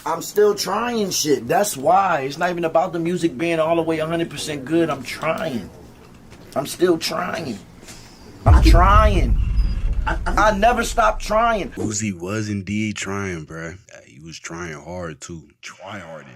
I'm still trying shit. That's why. It's not even about the music being all the way 100% good. I'm trying. I'm still trying. I'm trying. I never stop trying. Uzi was indeed trying, bruh. He was trying hard too. Try hard.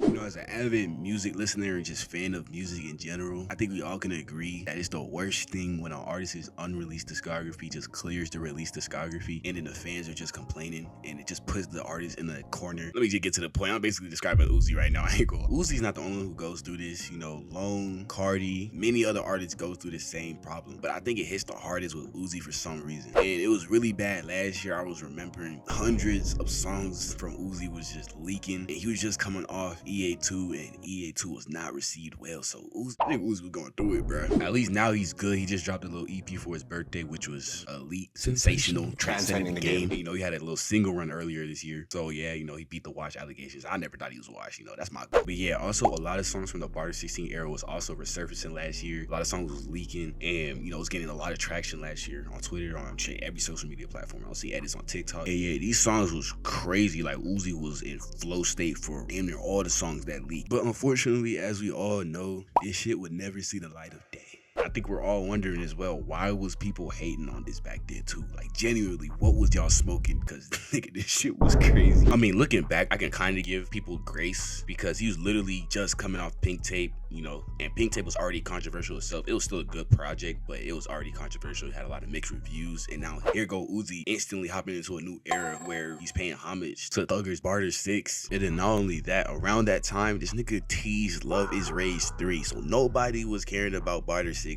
You know, as an avid music listener and just fan of music in general, I think we all can agree that it's the worst thing when an artist's unreleased discography just clears the released discography and then the fans are just complaining and it just puts the artist in a corner. Let me just get to the point. I'm basically describing Uzi right now. I ain't gonna. Uzi's not the only one who goes through this. You know, Lone, Carti, many other artists go through the same problem. But I think it hits the hardest with Uzi for some reason. And it was really bad last year. I was remembering hundreds of songs from Uzi was just leaking and he was just coming off EA2 and EA2 was not received well, so I think Uzi was going through it, bro. At least now he's good. He just dropped a little EP for his birthday, which was elite, sensational, transcending the game. You know, he had a little single run earlier this year, so yeah, you know, he beat the watch allegations. I never thought he was washed, you know, that's my goal. But yeah, also a lot of songs from the Barter 16 era was also resurfacing last year. A lot of songs was leaking and, you know, it was getting a lot of traction last year on Twitter, on every social media platform. I'll see edits on TikTok. Yeah, these songs was crazy. Like Uzi was in flow state for damn near all the songs that leaked. But unfortunately, as we all know, this shit would never see the light of day. I think we're all wondering as well, why was people hating on this back then too? Like genuinely, what was y'all smoking? Because nigga, this shit was crazy. I mean, looking back, I can kind of give people grace because he was literally just coming off Pink Tape, you know, and Pink Tape was already controversial itself. It was still a good project, but it was already controversial. It had a lot of mixed reviews, and now here go Uzi instantly hopping into a new era where he's paying homage to Thugger's Barter 6. And then not only that, around that time, this nigga teased Love Is Rage 3, so nobody was caring about Barter 16.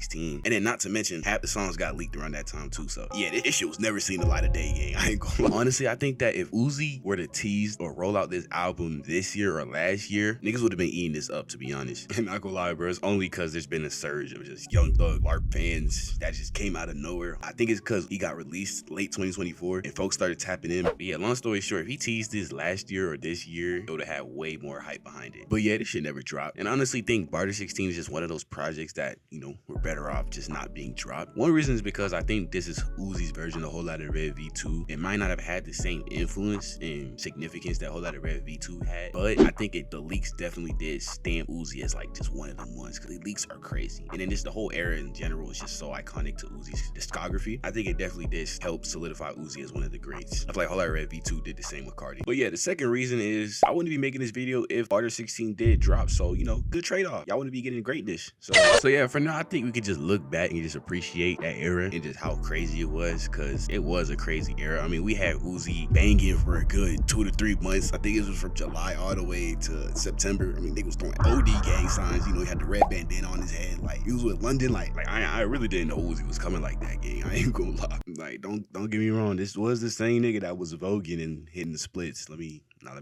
And then not to mention, half the songs got leaked around that time too, so yeah, this shit was never seen the light of day, gang. I ain't gonna. Honestly, I think that if Uzi were to tease or roll out this album this year or last year, niggas would have been eating this up, to be honest. And not gonna lie, bro, it's only because there's been a surge of just Young Thug LARP fans that just came out of nowhere. I think it's because he got released late 2024 and folks started tapping in. But yeah, long story short, if he teased this last year or this year, it would have had way more hype behind it. But yeah, this shit never dropped. And I honestly think Barter 16 is just one of those projects that, you know, we're better off just not being dropped. One reason is because I think this is Uzi's version of Whole Lotta Red V2. It might not have had the same influence and significance that Whole Lotta Red V2 had, but I think the leaks definitely did stamp Uzi as like just one of them ones, because the leaks are crazy. And then just the whole era in general is just so iconic to Uzi's discography. I think it definitely did help solidify Uzi as one of the greats. I feel like Whole Lotta Red V2 did the same with Carti. But yeah, the second reason is I wouldn't be making this video if Barter 16 did drop, so you know, good trade-off. Y'all wouldn't be getting greatness. So yeah, for now, I think we could just look back and just appreciate that era and just how crazy it was, because it was a crazy era. I mean, we had Uzi banging for a good 2 to 3 months. I think it was from July all the way to September. I mean, they was throwing OD gang signs. You know, he had the red bandana on his head. Like, he was with London. Like I really didn't know Uzi was coming like that, gang. I ain't gonna lie. Like, don't get me wrong. This was the same nigga that was voguing and hitting the splits. Let me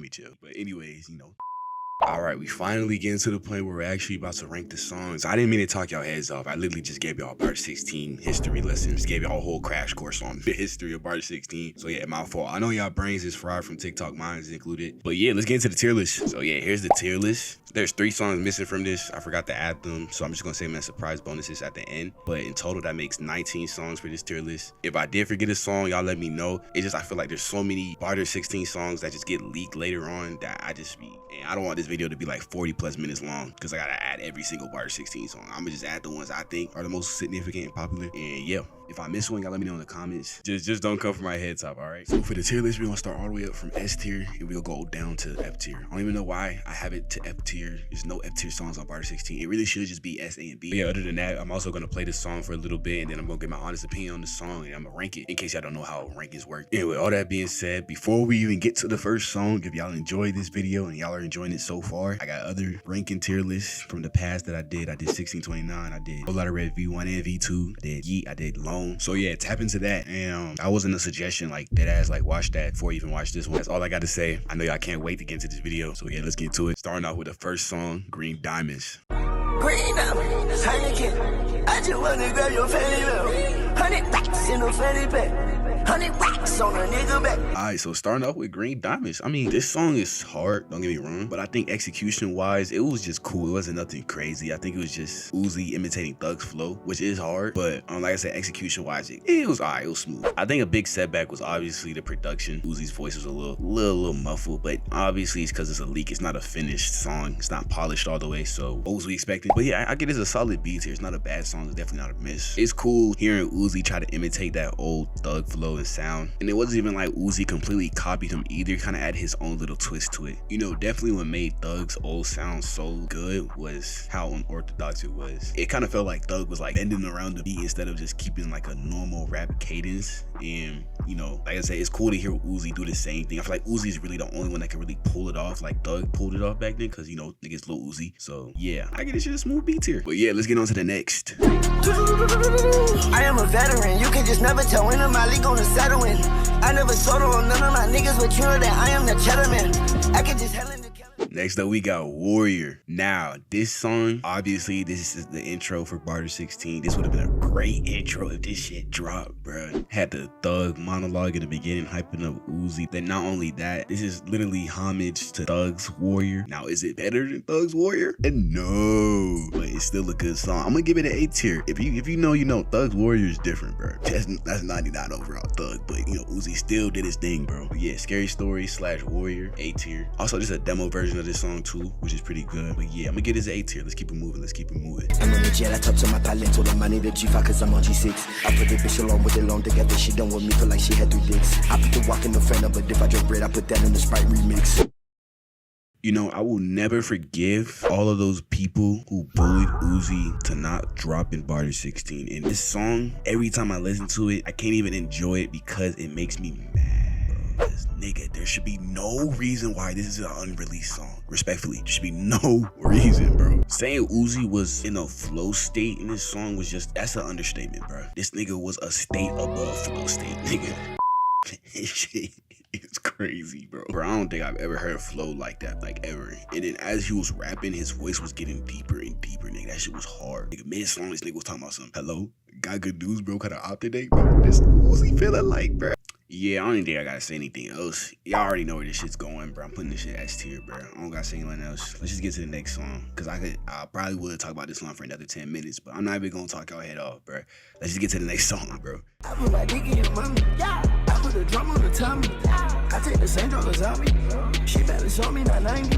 chill. But anyways, you know. All right, we finally getting to the point where we're actually about to rank the songs. I didn't mean to talk y'all heads off. I literally just gave y'all Barter 16 history lessons. Just gave y'all a whole crash course on the history of Barter 16. So yeah, my fault. I know y'all brains is fried from TikTok, mine is included. But yeah, let's get into the tier list. So yeah, here's the tier list. There's 3 songs missing from this. I forgot to add them, so I'm just gonna say them as surprise bonuses at the end. But in total, that makes 19 songs for this tier list. If I did forget a song, y'all let me know. It's just I feel like there's so many Barter 16 songs that just get leaked later on that I just be, and I don't want this video to be like 40+ minutes long because I gotta add every single Barter 16 song. I'm gonna just add the ones I think are the most significant and popular. And yeah, if I miss one, y'all let me know in the comments. Just don't come from my head top, all right? So for the tier list, we're gonna start all the way up from S tier and we'll go down to F tier. I don't even know why I have it to F tier. There's no F tier songs on Barter 16. It really should just be S, A, and B. But yeah, other than that, I'm also gonna play this song for a little bit and then I'm gonna get my honest opinion on the song and I'm gonna rank it in case y'all don't know how rankings work. Anyway, all that being said, before we even get to the first song, if y'all enjoyed this video and y'all are enjoying it so far, I got other ranking tier lists from the past that I did 1629, I did Whole Lotta Red V1 and V2, I did Yeet, I did Lone. So yeah, tap into that. And that wasn't a suggestion like that ass like watch that before you even watch this one. That's all I got to say. I know y'all can't wait to get into this video. So yeah, let's get to it. Starting off with the first song, Green Diamonds. Green diamonds, Heineken. I just wanna grab your fanny belt. 100 racks in a fanny pack. 100 racks on a nigga back. Alright, so starting off with Green Diamonds. I mean, this song is hard, don't get me wrong, but I think execution-wise, it was just cool. It wasn't nothing crazy. I think it was just Uzi imitating Thug's flow, which is hard, but like I said, execution-wise, it was alright, it was smooth. I think a big setback was obviously the production. Uzi's voice was a little muffled, but obviously it's because it's a leak. It's not a finished song. It's not polished all the way, so what was we expecting? But yeah, I get it's a solid beat here. It's not a bad song. It's definitely not a miss. It's cool hearing Uzi try to imitate that old Thug flow and sound, and it wasn't even like Uzi completely copied him either. Kind of add his own little twist to it. You know, definitely what made Thug's old sound so good was how unorthodox it was. It kind of felt like Thug was like bending around the beat instead of just keeping like a normal rap cadence. And you know, like I said, it's cool to hear Uzi do the same thing. I feel like Uzi's really the only one that can really pull it off like Thug pulled it off back then, because you know, niggas Lil Uzi. So yeah, I get this shit a smooth beats here. But yeah, let's get on to the next. I am a veteran, you can just never tell when my league gonna settle in. I never sold on none of my niggas, but you know that I am the cheddar man. I can just hell in the Next up, we got Warrior. Now, this song, obviously, this is the intro for Barter 16. This would have been a great intro if this shit dropped, bro. Had the Thug monologue in the beginning, hyping up Uzi. Then not only that, this is literally homage to Thug's Warrior. Now, is it better than Thug's Warrior? And no, but it's still a good song. I'm gonna give it an A tier. If you know, you know, Thug's Warrior is different, bro. That's 99 overall Thug, but you know, Uzi still did his thing, bro. But yeah, Scary Story / Warrior, A tier. Also, just a demo version of this song too, which is pretty good. But yeah, I'm gonna get this A tier. Let's keep it moving. I'm on the jet, I talk to my pilot, told them I need a G5 cause I'm on G6. I put the bitch along with it long together, she done with me, feel like she had 3 dicks. I put the walk in the friend, but if I drink bread, I put that in the Sprite remix. You know, I will never forgive all of those people who bullied Uzi to not drop in Barter 16. And this song, every time I listen to it, I can't even enjoy it because it makes me mad, bro. Nigga, there should be no reason why this is an unreleased song. Respectfully, there should be no reason, bro. Saying Uzi was in a flow state in this song was just, that's an understatement, bro. This nigga was a state above flow state, nigga. Shit, it's crazy, bro. I don't think I've ever heard flow like that, like ever. And then as he was rapping, his voice was getting deeper and deeper, nigga. That shit was hard. Nigga, mid-song, this nigga was talking about something. Hello? Got good news, bro. Kinda out today, bro. This Uzi feeling like, bro. Yeah, I don't even think I gotta say anything else. Y'all already know where this shit's going, bro. I'm putting this shit S tier, bro. I don't gotta say anything else. Let's just get to the next song, cause I probably would talk about this song for another 10 minutes, but I'm not even gonna talk y'all head off, bro. Let's just get to the next song, bro. I put my dick in your mommy, yeah. I put a drum on the tummy, yeah. I take the same drug as me. She better show me not 90.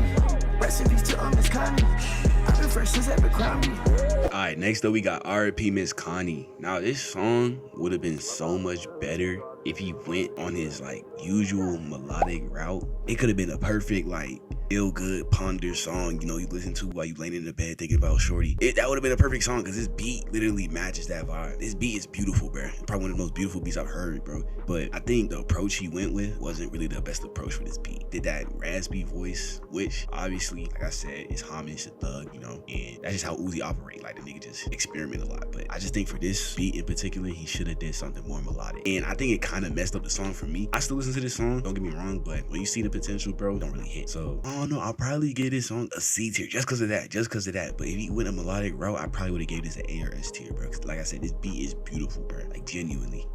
Recipes to Miss Connie. I've been fresh since ever crowned me. Alright, next up we got R.I.P. Miss Connie. Now this song would have been so much better if he went on his like usual melodic route. It could have been a perfect like feel good ponder song, you know, you listen to while you laying in the bed thinking about shorty. That would have been a perfect song because this beat literally matches that vibe. This beat is beautiful, bro. Probably one of the most beautiful beats I've heard, bro. But I think the approach he went with wasn't really the best approach for this beat. Did that raspy voice, which obviously, like I said, is homage to Thug, you know, and that's just how Uzi operate. Like the nigga just experiment a lot. But I just think for this beat in particular, he should have did something more melodic. And I think it kind of messed up the song for me. I still listen to this song, don't get me wrong, but when you see the potential, bro, it don't really hit. So I don't know, I'll probably give this song a C tier just because of that. But if he went a melodic route, I probably would have gave this an A or S tier, bro. Cause like I said, this beat is beautiful, bro. Like genuinely.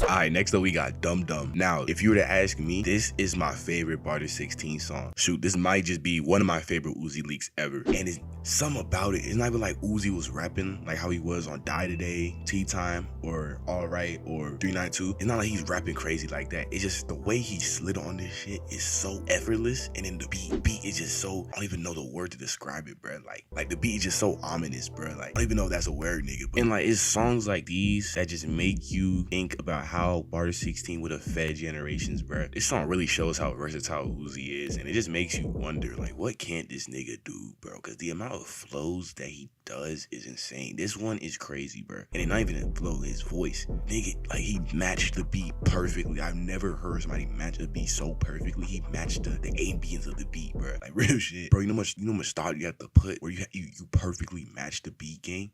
Alright, next up we got Dum Dum. Now, if you were to ask me, this is my favorite Barter 16 song. Shoot, this might just be one of my favorite Uzi leaks ever. And it's something about it. It's not even like Uzi was rapping like how he was on Die Today, Tea Time, or Alright, or 392. It's not like he's rapping crazy like that. It's just the way he slid on this shit is so effortless. And then the beat is just so, I don't even know the word to describe it, bro. Like the beat is just so ominous, bro. Like, I don't even know if that's a word, nigga. And like, it's songs like these that just make you think about how Barter 16 would have fed generations, bro. This song really shows how versatile Uzi is, and it just makes you wonder, like, what can't this nigga do, bro? Because the amount of flows that he does is insane. This one is crazy, bro. And it's not even a flow, his voice. Nigga, like, he matched the beat perfectly. I've never heard somebody match a beat so perfectly. He matched the ambience of the beat, bro. Like, real shit. Bro, you know how much thought you have to put where you perfectly match the beat game?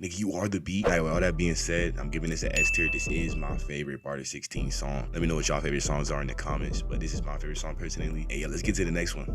Nigga, you are the beat. Like, with all that being said, I'm giving this an S tier. This is my favorite Barter 16 song. Let me know what y'all favorite songs are in the comments, but this is my favorite song personally. Hey, yeah, let's get to the next one.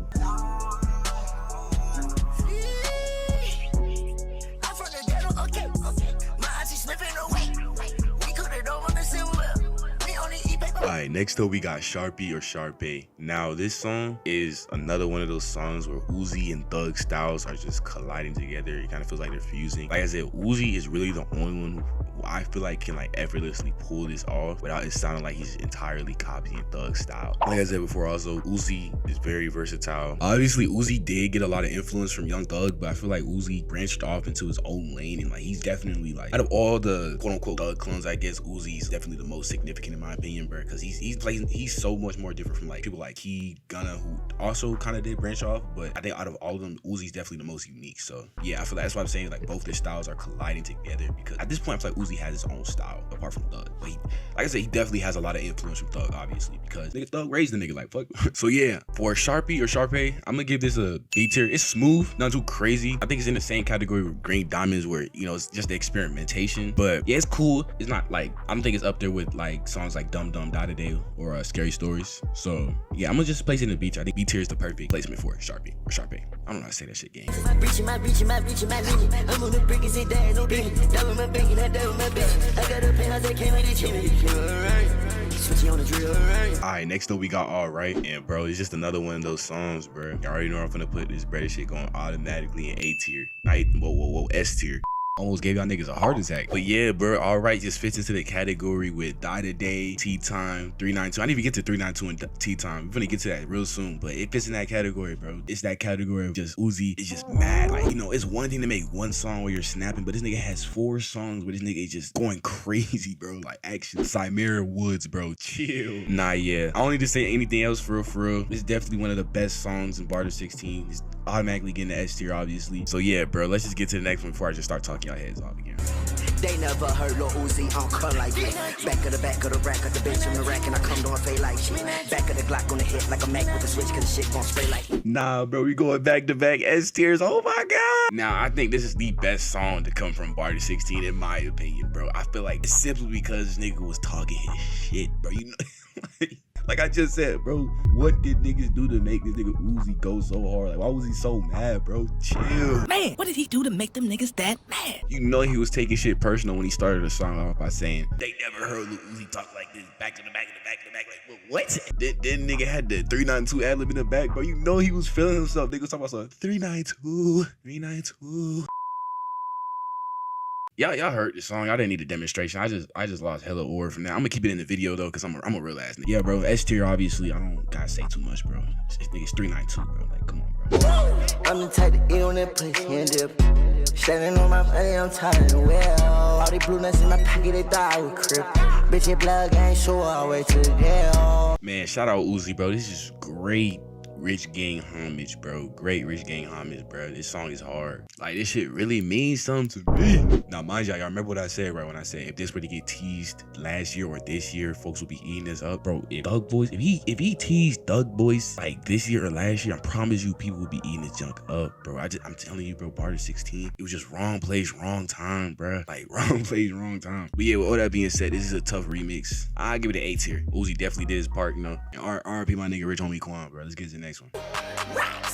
Alright, next up we got Sharpie or Sharpay. Now this song is another one of those songs where Uzi and Thug styles are just colliding together. It kind of feels like they're fusing. Like I said, Uzi is really the only one who I feel like can like effortlessly pull this off without it sounding like he's entirely copying Thug style. Like I said before, also Uzi is very versatile. Obviously Uzi did get a lot of influence from Young Thug, but I feel like Uzi branched off into his own lane, and like he's definitely like, out of all the quote unquote Thug clones, I guess Uzi's definitely the most significant in my opinion, bro, because he's so much more different from like people like Key, Gunna, who also kind of did branch off, but I think out of all of them, Uzi's definitely the most unique. So yeah, I feel like that's why I'm saying like both their styles are colliding together, because at this point I feel like Uzi has his own style apart from Thug. But he, like I said, he definitely has a lot of influence from Thug, obviously, because nigga Thug raised the nigga like fuck. So yeah, for Sharpie or Sharpay, I'm gonna give this a B tier. It's smooth, not too crazy. I think it's in the same category with Green Diamonds, where you know it's just the experimentation. But yeah, it's cool. It's not like, I don't think it's up there with like songs like Dum Dum Da Da Day or Scary Stories. So yeah, I'm gonna just place it in the B tier. I think B tier is the perfect placement for Sharpie or Sharpay. I don't know how to say that shit, gang. I'm on the brick and sit there, no biggie. That was my biggie, that was my bitch. I got a penthouse that came with the chimney. Switchy on the drill. Alright, next up we got Alright, and bro, it's just another one of those songs, bro. You already know I'm finna put this bread shit going automatically in A tier. Whoa, S tier. Almost gave y'all niggas a heart attack. But yeah, bro, Alright just fits into the category with Die Today, Tea Time, 392. I didn't even get to 392 and Tea Time. We're gonna get to that real soon, but it fits in that category, bro. It's that category of just Uzi is just mad. Like, you know, it's one thing to make one song where you're snapping, but this nigga has 4 songs where this nigga is just going crazy, bro. Like, action. Cymera Woods, bro. Chill. Nah, yeah. I don't need to say anything else for real. It's definitely one of the best songs in Barter 16. It's automatically getting the S tier, obviously. So yeah, bro, let's just get to the next one before I just start talking y'all heads off again. They never heard Lil Uzi on cut like that. Back of the rack of the bench on the rack, and I come to her face like shit. Back of the Glock on the hit like a Mac with a switch, cause the shit gon' spray like. Nah, bro, we going back to back S tiers. Oh my god. Now, I think this is the best song to come from Barter 16 in my opinion, bro. I feel like it's simply because this nigga was talking his shit, bro. You know, like I just said, bro, what did niggas do to make this nigga Uzi go so hard? Like, why was he so mad, bro? Chill. Man, what did he do to make them niggas that mad? You know he was taking shit personal when he started the song off by saying, they never heard Lil Uzi talk like this, back to the back, to the back, to the back. Like, what? Then nigga had the 392 ad-lib in the back, bro. You know he was feeling himself. Nigga was talking about some 392, 392. Y'all heard the song. I didn't need a demonstration. I just lost hella ore from that. I'm gonna keep it in the video though, cause I'm a real ass nigga. Yeah, bro. S tier, obviously. I don't gotta say too much, bro. This nigga's 392, bro. Like, come on, bro. I'm the type to eat on that pussy and dip. Standing on my body, I'm tired of the well. All these blue nuts in my pocket, they thought I was crip. Bitch, your blood gang, so all the way to the jail. Man, shout out Uzi, bro. This is great Rich Gang homage, bro. Great Rich Gang homage, bro. This song is hard. Like, this shit really means something to me. Now, mind y'all remember what I said, right? When I said if this were to get teased last year or this year, folks will be eating this up, bro. If Thug Boys, if he teased Thug Boys like this year or last year, I promise you, people will be eating this junk up, bro. I'm telling you, bro. Barter 16, it was just wrong place, wrong time, bro. Like, wrong place, wrong time. But yeah, with all that being said, this is a tough remix. I give it an A tier. Uzi definitely did his part, you know. And R.I.P. my nigga Rich Homie Quan, bro. Let's get to the next one.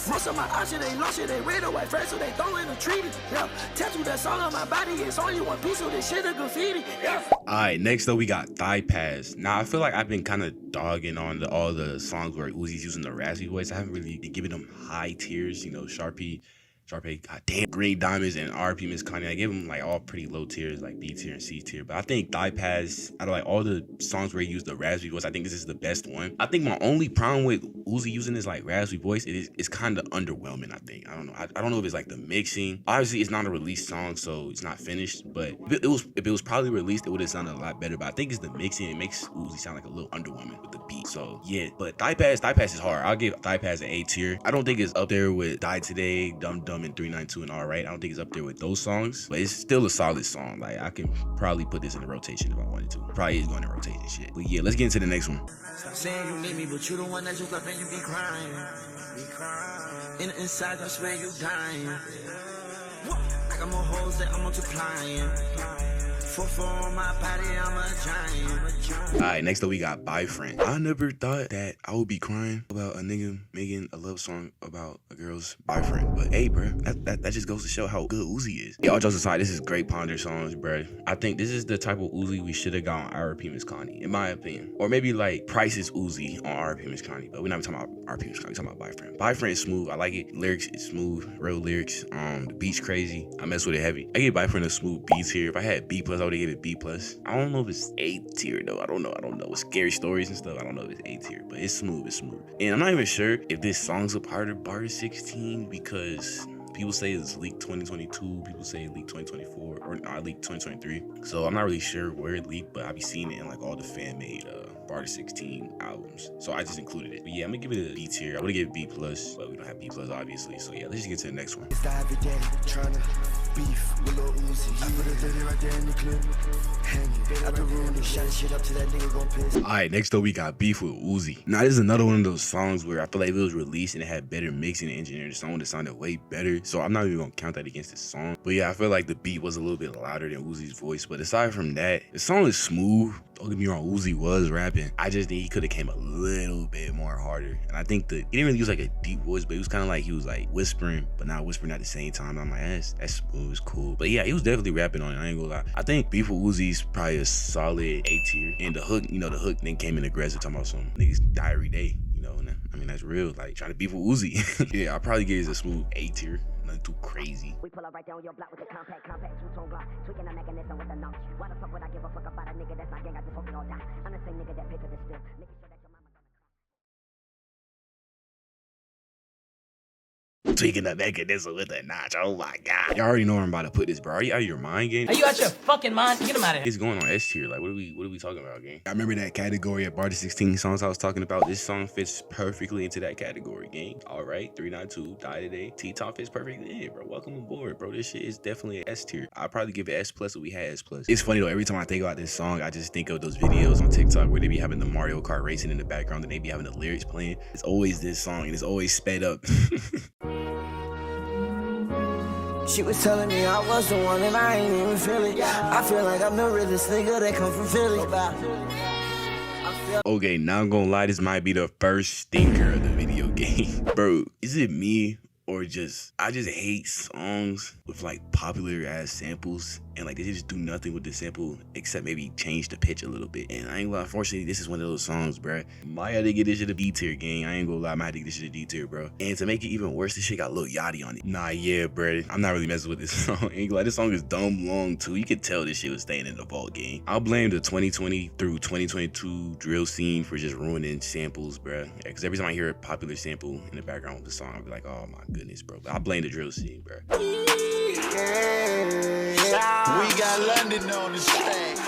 Most of my options, they lost it, they red or white first, so they throw in the treaty. Yeah, tattoo that song on my body, it's only one piece of this shit of graffiti. Yeah. Alright, next up we got Thigh Pass. Now I feel like I've been kind of dogging on all the songs where Uzi's using the raspy voice. I haven't really been giving them high tiers, you know, Sharpay, goddamn, Green Diamonds, and R.P. Miss Kanye. I gave them like all pretty low tiers, like B tier and C tier. But I think Thigh Pass, out of like all the songs where he used the raspy voice, I think this is the best one. I think my only problem with Uzi using this like raspy voice, it's kind of underwhelming. I think I don't know if it's like the mixing. Obviously, it's not a released song, so it's not finished. But if it was probably released, it would have sounded a lot better. But I think it's the mixing. It makes Uzi sound like a little underwhelming with the beat. So yeah, but Thigh Pass is hard. I'll give Thigh Pass an A tier. I don't think it's up there with Die Today, Dum Dum, and 392 and Alright. I don't think it's up there with those songs, but it's still a solid song. Like, I can probably put this in a rotation if I wanted to. Probably is going to rotate and shit. But yeah, let's get into the next one. Stop saying you need me, but you the one that just left and you be crying. In the inside, I swear you dying. I got more hoes that I'm multiplying. Alright, next up we got Boyfriend. I never thought that I would be crying about a nigga making a love song about a girl's boyfriend. But hey, bro, that just goes to show how good Uzi is. Y'all jokes aside, this is great Ponder songs, bro. I think this is the type of Uzi we should have got on R.I.P. Miss Connie, in my opinion. Or maybe like Price's Uzi on R.I.P. Miss Connie. But we're not talking about R.I.P. Miss Connie, we're talking about Boyfriend. Boyfriend is smooth. I like it. Lyrics is smooth, real lyrics. The beat's crazy. I mess with it heavy. I give Boyfriend a smooth beats here. If I had B+, I would have given it B+. I don't know if it's A tier though. I don't know. With scary stories and stuff, I don't know if it's A tier, but it's smooth. And I'm not even sure if this song's a part of Barter 16 because people say it's leaked 2022, people say it leaked 2024, or not leaked 2023. So I'm not really sure where it leaked, but I be seeing it in like all the fan-made Barter 16 albums. So I just included it. But yeah, I'm gonna give it a B tier. I would give it B+, but we don't have B+ obviously. So yeah, let's just get to the next one. It's the every day, tryna beef with Lil Uzi. I put a 30 right there in the clip. Hanging out the room and shot shit up to that nigga gon' piss. Alright, next up we got Beef with Uzi. Now this is another one of those songs where I feel like if it was released and it had better mixing and engineering, the song would have sounded way better. So I'm not even gonna count that against this song. But yeah, I feel like the beat was a little bit louder than Uzi's voice. But aside from that, the song is smooth. Don't get me wrong, Uzi was rapping. I just think he could have came a little bit more harder. And I think he didn't really use like a deep voice, but it was kind of like he was like whispering, but not whispering at the same time. I'm like, that's smooth, it's cool. But yeah, he was definitely rapping on it. I ain't gonna lie. I think Beef with Uzi's probably a solid A tier. And the hook, the hook then came in aggressive, talking about some niggas die every day. And I mean, that's real. Like trying to beef with Uzi. Yeah, I probably give it a smooth A tier. Nothing too crazy. We pull up right there on your block with the compact two-tone block, tweaking the mechanism with the notch. Why the fuck would I give a fuck about a nigga that's not gang? I just hope you all die. I'm the same nigga that paid for this bill, making sure that your mama gonna Tweaking the mechanism with a notch. Oh my god. Y'all already know where I'm about to put this, bro. Are you out of your mind, gang? Are you out your fucking mind? Get him out of here. It's going on S tier. Like, what are we talking about, gang? I remember that category of Barter 16 songs I was talking about. This song fits perfectly into that category, gang. All right, 392, Die Today. T-Top fits perfectly in, bro. Welcome aboard, bro. This shit is definitely an S tier. I'll probably give it S+ if we had S+. It's funny though, every time I think about this song, I just think of those videos on TikTok where they be having the Mario Kart racing in the background and they be having the lyrics playing. It's always this song and it's always sped up. She was telling me I was the one and I ain't even feel it. I feel like I'm the realest nigga that come from Philly. Okay, now I'm gonna lie, this might be the first stinker of the video game. Bro, is it me or I just hate songs with like popular ass samples and like they just do nothing with the sample except maybe change the pitch a little bit. And I ain't gonna lie, unfortunately, this is one of those songs, bro. Might have to get this shit a D tier, gang. I ain't gonna lie, I might have to get this shit a D tier, bro. And to make it even worse, this shit got Lil Yachty on it. Nah, yeah, bro. I'm not really messing with this song. I ain't gonna lie, this song is dumb long too. You could tell this shit was staying in the vault, gang. I'll blame the 2020 through 2022 drill scene for just ruining samples, bro. Yeah, cause every time I hear a popular sample in the background with the song, I'll be like, oh my goodness, bro. But I blame the drill scene, bro. We got London on the track.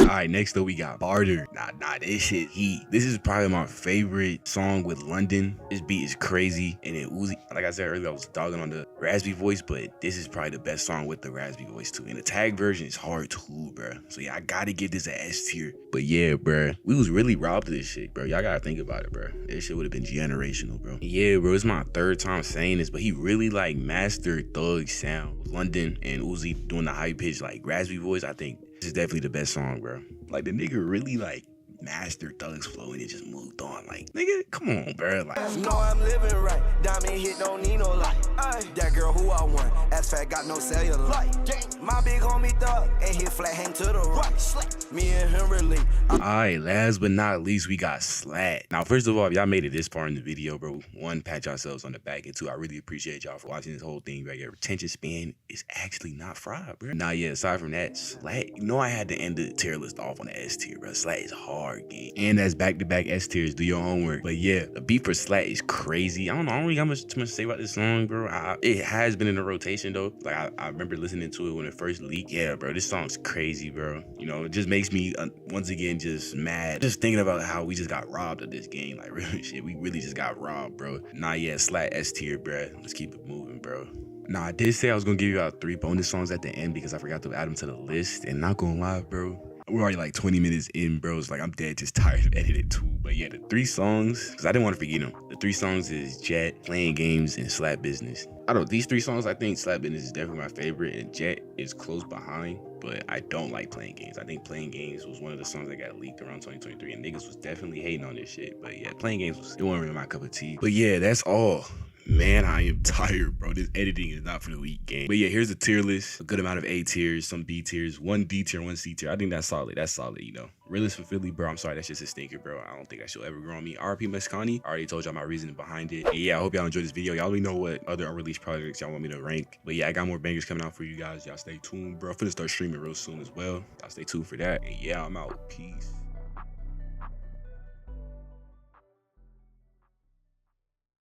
Alright, next up we got Barter. Nah, this shit heat. This is probably my favorite song with London. This beat is crazy. And then Uzi, like I said earlier, I was dogging on the raspy voice, but this is probably the best song with the raspy voice too. And the tag version is hard too, bro. So yeah, I gotta give this an S tier. But yeah, bro, we was really robbed of this shit, bro. Y'all gotta think about it, bro. This shit would have been generational, bro. Yeah, bro, it's my third time saying this, but he really like mastered Thug's sound. London and Uzi doing the high pitch like raspy voice. I think this is definitely the best song, bro. Like the nigga really like mastered Thug's flow and it just moved on. Like, nigga, come on, bro. Like, know I'm living right. Diamond hit, don't need no light. That girl who I want, ass fat got no cellular. My big homie Thug, and hit flat hang to the right. Me and him really. Alright, last but not least, we got Slat. Now, first of all, if y'all made it this far in the video, bro, one, pat yourselves on the back, and two, I really appreciate y'all for watching this whole thing, bro. Your attention span is actually not fried, bro. Now, yeah, aside from that, Slat, you know I had to end the tier list off on the S tier, bro. Slat is hard game. And that's back-to-back S tiers. Do your homework. But yeah, the beat for Slat is crazy. I don't know. I don't really got much to say about this song, bro. It has been in the rotation, though. Like, I remember listening to it when it first leaked. Yeah, bro, this song's crazy, bro. You know, it just makes me, once again, just mad. Just thinking about how we just got robbed of this game. Like, real shit, we really just got robbed, bro. Nah, yeah, Slat S tier, bro. Let's keep it moving, bro. Nah, I did say I was gonna give you out 3 bonus songs at the end because I forgot to add them to the list. And not gonna lie, bro, we're already like 20 minutes in, bro. It's like I'm dead just tired of editing too. But yeah, the 3 songs, because I didn't want to forget them. The 3 songs is Jet, Playing Games, and Slap Business. Out of these 3 songs, I think Slap Business is definitely my favorite, and Jet is close behind, but I don't like Playing Games. I think Playing Games was one of the songs that got leaked around 2023, and niggas was definitely hating on this shit. But yeah, Playing Games it wasn't really my cup of tea. But yeah, that's all. Man, I am tired, bro. This editing is not for the weak game. But yeah, here's the tier list. A good amount of A tiers, some B tiers, 1 D tier, 1 C tier. I think that's solid. That's solid, you know. Realist from Philly, bro. I'm sorry, that's just a stinker, bro. I don't think that she'll ever grow on me. RP Mescani, I already told y'all my reasoning behind it. And yeah, I hope y'all enjoyed this video. Y'all let me know what other unreleased projects y'all want me to rank. But yeah, I got more bangers coming out for you guys. Y'all stay tuned, bro. I'm finna start streaming real soon as well. Y'all stay tuned for that. And yeah, I'm out. Peace.